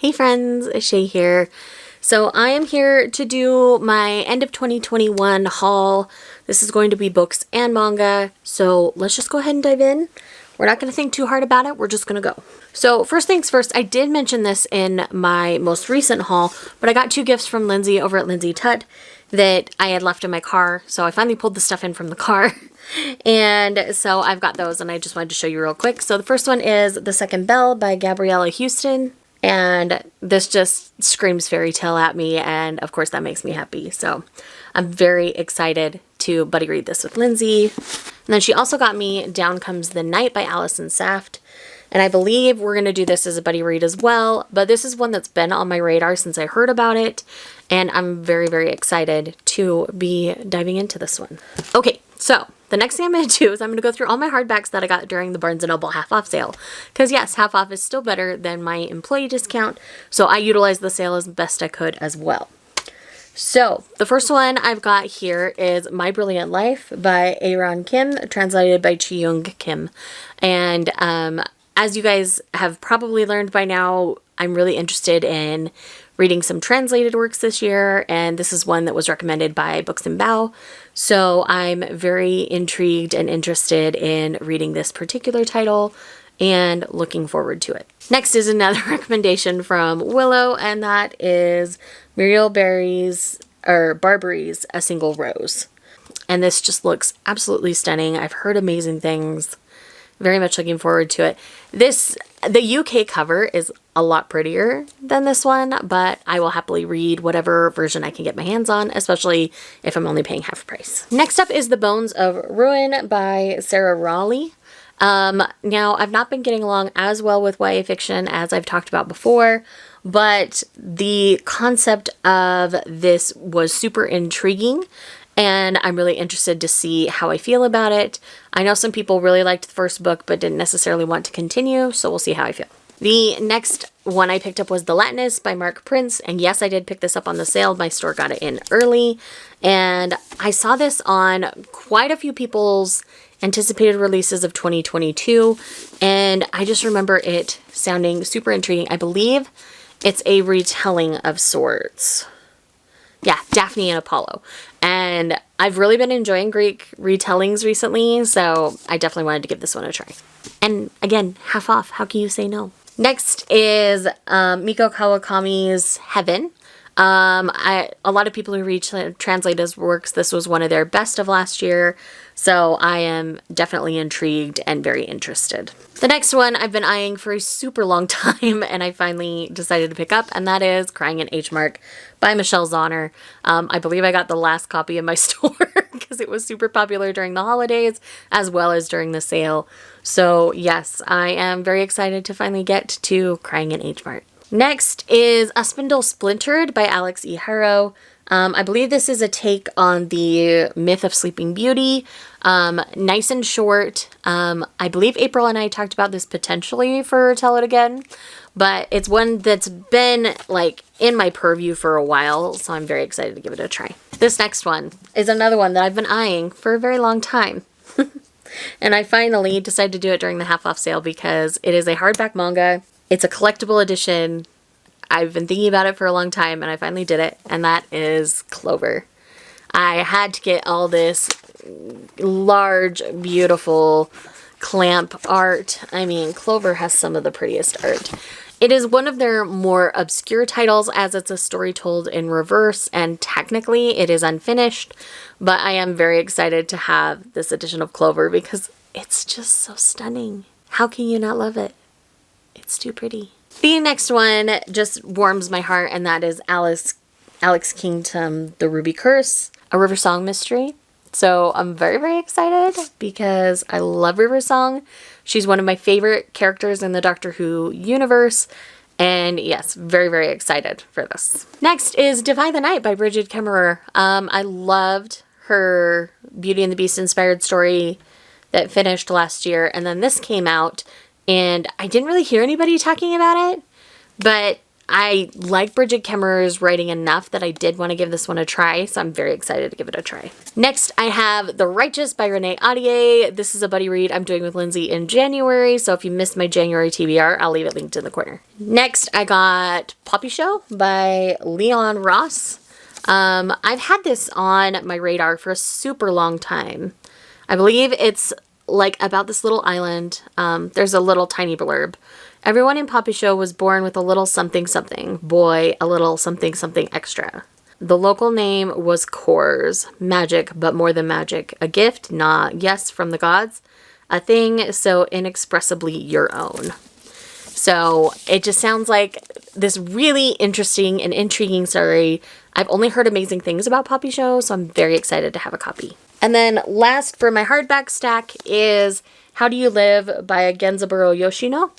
Hey friends, Shay here. So I am here to do my end of 2021 haul. This is going to be books and manga, so let's just go ahead and dive in. We're not going to think too hard about it, we're just going to go. So first things first, I did mention this in my most recent haul, but I got 2 gifts from Lindsay over at Lindsay Tut that I had left in my car, so I finally pulled the stuff in from the car. And so I've got those and I just wanted to show you real quick. So the first one is The Second Bell by Gabriella Houston. And this just screams fairy tale at me, and of course that makes me happy. So I'm very excited to buddy read this with Lindsay. And then she also got me Down Comes the Night by Allison Saft. And I believe we're going to do this as a buddy read as well. But this is one that's been on my radar since I heard about it. And I'm very, very excited to be diving into this one. Okay, so the next thing I'm going to do is I'm going to go through all my hardbacks that I got during the Barnes & Noble half off sale. Because yes, half off is still better than my employee discount. So I utilized the sale as best I could as well. So the first one I've got here is My Brilliant Life by Aaron Kim, translated by Chi-Young Kim. And as you guys have probably learned by now, I'm really interested in reading some translated works this year, and this is one that was recommended by Books and Bow. So I'm very intrigued and interested in reading this particular title and looking forward to it. Next is another recommendation from Willow, and that is Muriel Barberry's A Single Rose. And this just looks absolutely stunning. I've heard amazing things. Very much looking forward to it. The UK cover is a lot prettier than this one, but I will happily read whatever version I can get my hands on, especially if I'm only paying half price. Next up is The Bones of Ruin by Sarah Raleigh. Now, I've not been getting along as well with YA fiction as I've talked about before, but the concept of this was super intriguing. And I'm really interested to see how I feel about it. I know some people really liked the first book but didn't necessarily want to continue, so we'll see how I feel. The next one I picked up was The Latinist by Mark Prince. And yes, I did pick this up on the sale. My store got it in early. And I saw this on quite a few people's anticipated releases of 2022. And I just remember it sounding super intriguing. I believe it's a retelling of sorts. Yeah, Daphne and Apollo. And I've really been enjoying Greek retellings recently, so I definitely wanted to give this one a try. And again, half off. How can you say no? Next is Miko Kawakami's Heaven. A lot of people who translate his works, this was one of their best of last year, so I am definitely intrigued and very interested. The next one I've been eyeing for a super long time, and I finally decided to pick up, and that is Crying in H Mark by Michelle Zauner. I believe I got the last copy in my store because it was super popular during the holidays as well as during the sale. So yes, I am very excited to finally get to Crying in H Mark. Next is A Spindle Splintered by Alex E. Harrow. I believe this is a take on the myth of Sleeping Beauty. Nice and short. I believe April and I talked about this potentially for Tell It Again, but it's one that's been like in my purview for a while, so I'm very excited to give it a try. This next one is another one that I've been eyeing for a very long time. And I finally decided to do it during the half off sale because it is a hardback manga. It's a collectible edition. I've been thinking about it for a long time and I finally did it, and that is Clover. I had to get all this large, beautiful clamp art. I mean, Clover has some of the prettiest art. It is one of their more obscure titles as it's a story told in reverse, and technically it is unfinished, but I am very excited to have this edition of Clover because it's just so stunning. How can you not love it? It's too pretty. The next one just warms my heart, and that is Alex Kingdom, The Ruby Curse, a River Song mystery. So I'm very, very excited because I love River Song. She's one of my favorite characters in the Doctor Who universe. And yes, very, very excited for this. Next is Defy the Night by Bridget Kemmerer. I loved her Beauty and the Beast inspired story that finished last year. And then this came out and I didn't really hear anybody talking about it, but I like Bridget Kemmerer's writing enough that I did want to give this one a try, so I'm very excited to give it a try. Next, I have The Righteous by Renee Audier. This is a buddy read I'm doing with Lindsay in January, so if you missed my January TBR, I'll leave it linked in the corner. Next, I got Poppy Show by Leon Ross. I've had this on my radar for a super long time. I believe it's like about this little island. There's a little tiny blurb. Everyone in Poppy Show was born with a little something something. Boy, a little something something extra. The local name was Coors. Magic, but more than magic. A gift, not yes, from the gods. A thing so inexpressibly your own. So it just sounds like this really interesting and intriguing story. I've only heard amazing things about Poppy Show, so I'm very excited to have a copy. And then last for my hardback stack is How Do You Live by Genzaburo Yoshino.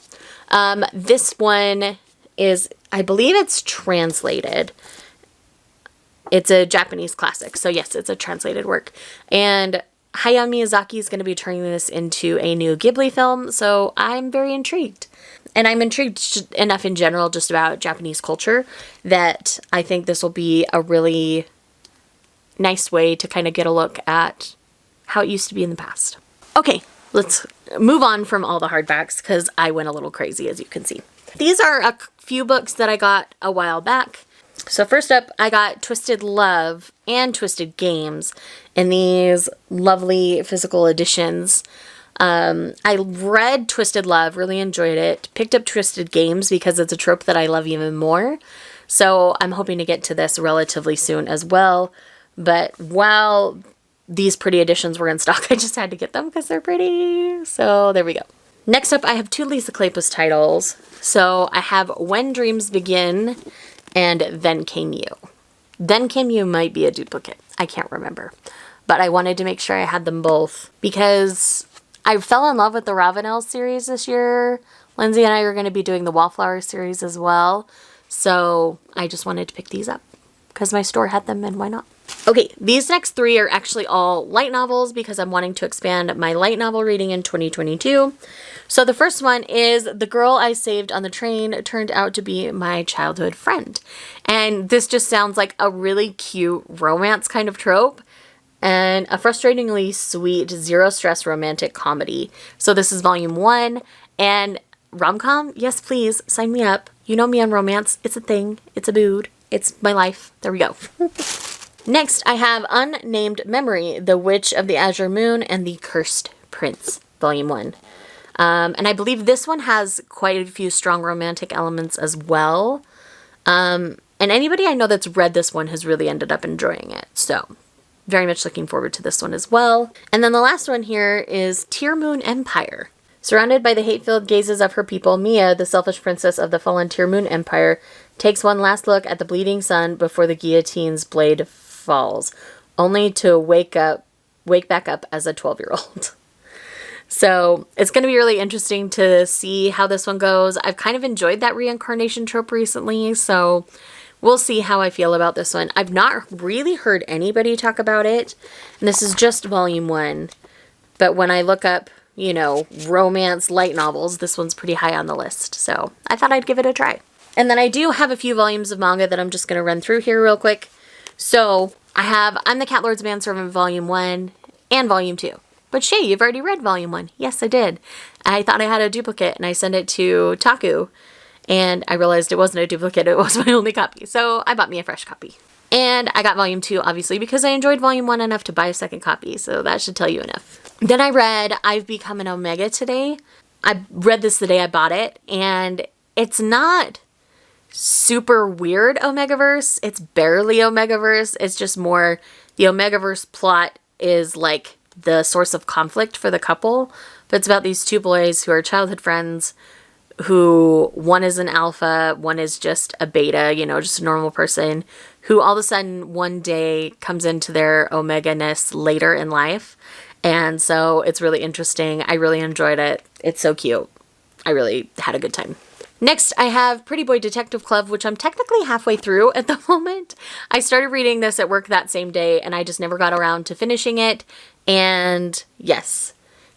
This one is, I believe it's translated. It's a Japanese classic. So yes, it's a translated work. And Hayao Miyazaki is going to be turning this into a new Ghibli film. So I'm very intrigued. And I'm intrigued enough in general just about Japanese culture that I think this will be a really nice way to kind of get a look at how it used to be in the past. Okay, let's move on from all the hardbacks because I went a little crazy, as you can see. These are a few books that I got a while back. So first up, I got Twisted Love and Twisted Games in these lovely physical editions. I read Twisted Love, really enjoyed it. Picked up Twisted Games because it's a trope that I love even more. So I'm hoping to get to this relatively soon as well. But while these pretty editions were in stock, I just had to get them because they're pretty. So there we go. Next up, I have two Lisa Kleypas titles. So I have When Dreams Begin and Then Came You. Then Came You might be a duplicate. I can't remember. But I wanted to make sure I had them both because I fell in love with the Ravenel series this year. Lindsay and I are going to be doing the Wallflower series as well. So I just wanted to pick these up because my store had them and why not? Okay, these next three are actually all light novels because I'm wanting to expand my light novel reading in 2022. So the first one is The Girl I Saved on the Train Turned Out to Be My Childhood Friend. And this just sounds like a really cute romance kind of trope and a frustratingly sweet, zero-stress romantic comedy. So this is volume 1 and rom-com? Yes, please, sign me up. You know me on romance. It's a thing. It's a mood. It's my life. There we go. Next, I have Unnamed Memory, The Witch of the Azure Moon, and The Cursed Prince, Volume 1. And I believe this one has quite a few strong romantic elements as well. And anybody I know that's read this one has really ended up enjoying it. So, very much looking forward to this one as well. And then the last one here is Tear Moon Empire. Surrounded by the hate-filled gazes of her people, Mia, the selfish princess of the fallen Tear Moon Empire, takes one last look at the bleeding sun before the guillotine's blade falls, only to wake back up as a 12-year-old. So it's going to be really interesting to see how this one goes. I've kind of enjoyed that reincarnation trope recently, so we'll see how I feel about this one. I've not really heard anybody talk about it, and this is just volume 1. But when I look up, you know, romance light novels, this one's pretty high on the list, so I thought I'd give it a try. And then I do have a few volumes of manga that I'm just going to run through here real quick. So I have I'm the Cat Lord's Manservant Volume 1 and Volume 2. But Shay, you've already read Volume 1. Yes, I did. I thought I had a duplicate and I sent it to Taku. And I realized it wasn't a duplicate, it was my only copy. So I bought me a fresh copy. And I got Volume 2, obviously, because I enjoyed Volume 1 enough to buy a second copy. So that should tell you enough. Then I read I've Become an Omega today. I read this the day I bought it. And it's not super weird Omegaverse. It's barely Omegaverse. It's just more the Omegaverse plot is like the source of conflict for the couple. But it's about these two boys who are childhood friends who one is an alpha, one is just a beta, you know, just a normal person who all of a sudden one day comes into their Omega-ness later in life. And so it's really interesting. I really enjoyed it. It's so cute. I really had a good time. Next, I have Pretty Boy Detective Club, which I'm technically halfway through at the moment. I started reading this at work that same day, and I just never got around to finishing it. And yes,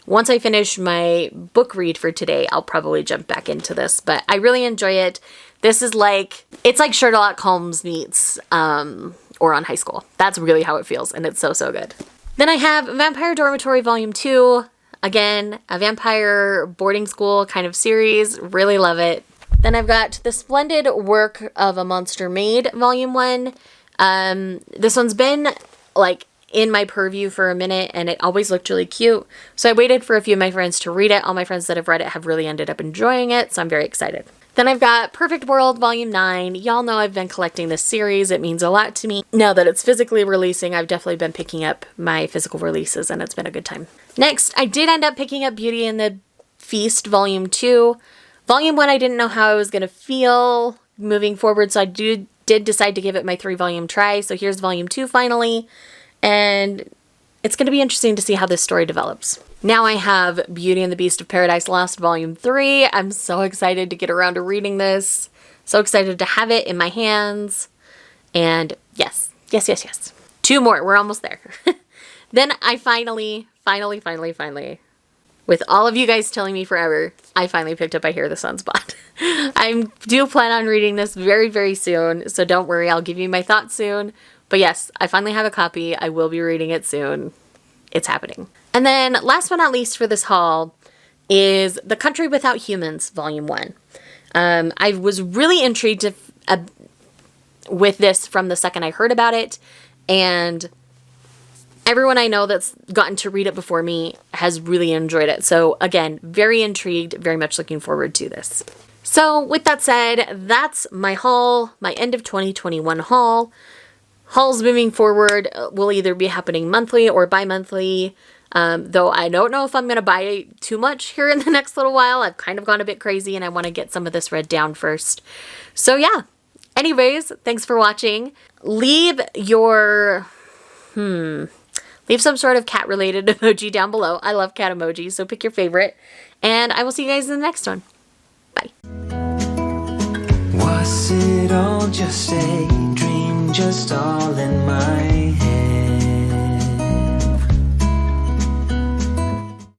Once I finish my book read for today, I'll probably jump back into this, but I really enjoy it. This is like, it's like Sherlock Holmes meets Ouran High School. That's really how it feels, and it's so, so good. Then I have Vampire Dormitory Volume 2. Again, a vampire boarding school kind of series. Really love it. Then I've got The Splendid Work of a Monster Maid Volume 1. This one's been like in my purview for a minute, and it always looked really cute. So I waited for a few of my friends to read it. All my friends that have read it have really ended up enjoying it, so I'm very excited. Then I've got Perfect World Volume 9. Y'all know I've been collecting this series. It means a lot to me. Now that it's physically releasing, I've definitely been picking up my physical releases, and it's been a good time. Next, I did end up picking up Beauty and the Feast Volume 2. Volume 1, I didn't know how I was going to feel moving forward, so I did decide to give it my 3-volume try. So here's Volume 2 finally. And it's going to be interesting to see how this story develops. Now I have Beauty and the Beast of Paradise Lost Volume 3. I'm so excited to get around to reading this. So excited to have it in my hands. And yes. 2 more. We're almost there. Then I finally, with all of you guys telling me forever, I finally picked up I Hear the Sunspot. I do plan on reading this very, very soon. So don't worry. I'll give you my thoughts soon. But yes, I finally have a copy. I will be reading it soon. It's happening. And then last but not least for this haul is The Country Without Humans, Volume 1. I was really intrigued with this from the second I heard about it. And everyone I know that's gotten to read it before me has really enjoyed it. So again, very intrigued, very much looking forward to this. So with that said, that's my haul, my end of 2021 haul. Hauls moving forward will either be happening monthly or bi-monthly, though I don't know if I'm going to buy too much here in the next little while. I've kind of gone a bit crazy and I want to get some of this read down first. So yeah, anyways, thanks for watching. Leave some sort of cat-related emoji down below. I love cat emojis, so pick your favorite. And I will see you guys in the next one. Bye. Was it all just a dream, just all in my